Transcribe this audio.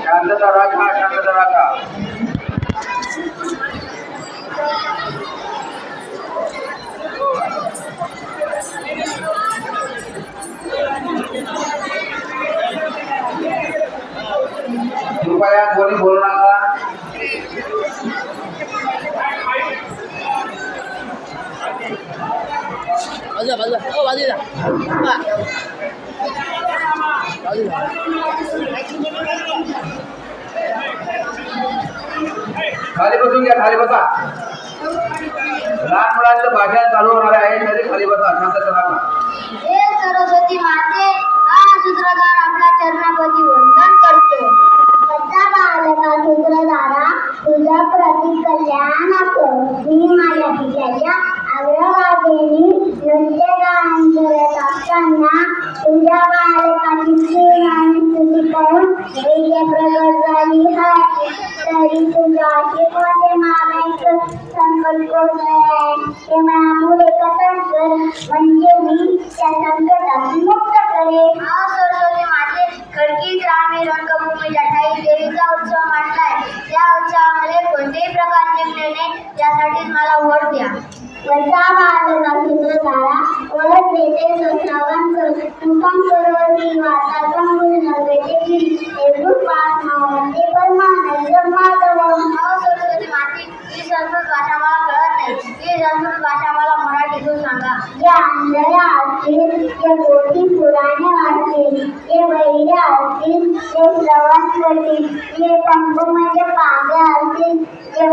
शांतता राखा, शांतता राखा. कृपया कोणी बोलू नका. खाली बसून घ्या, खाली बसा. लहान मुलांचं भाषण चालू होणार आहे, तरी खाली बसा, शांतता राखा. हे सरस्वती माते, हा सूत्रधार आपल्या चरणापती वंदन करतो. बच्चा बालका सूत्रधारा, तुझ्या प्रति कल्याण असो. मी माझ्या पित्याच्या अग्रभागेने नृत्य गायन करत असताना तुझ्या बालकाची प्रेम आणि स्तुती करून इथे प्रगट झाली आहे. तरी तुझ्याशी कोणते मागायचं संकट कोसळले ते मला पुढे कथन कर, म्हणजे मी त्या संकटातून मुक्त करेन. हा सरस्वती माते, खडकी ग्रामीण रंगभूमीच्या ठाई देवीचा उत्सव मांडलाय. त्या उत्सवामध्ये कोणत्याही प्रकारचे निर्णय यासाठीच मला वोट द्या. वजा बालका सूत्रधारा, ओळख देते श्रावण कर तुकाम करोती वार्ता कंगुल नवेची एकूण पाच नावांचे परमानंद माधव. हा सरस्वती माते, ही संस्कृत भाषा मला कळत नाही. ही संस्कृत भाषा मला मराठीतून सांगा. जे आंधळ्या असतील ते गोटी पुराणे वाचतील, जे वैर्य असतील ते श्रवण करतील, जे पंगू म्हणजे पांगे असतील ते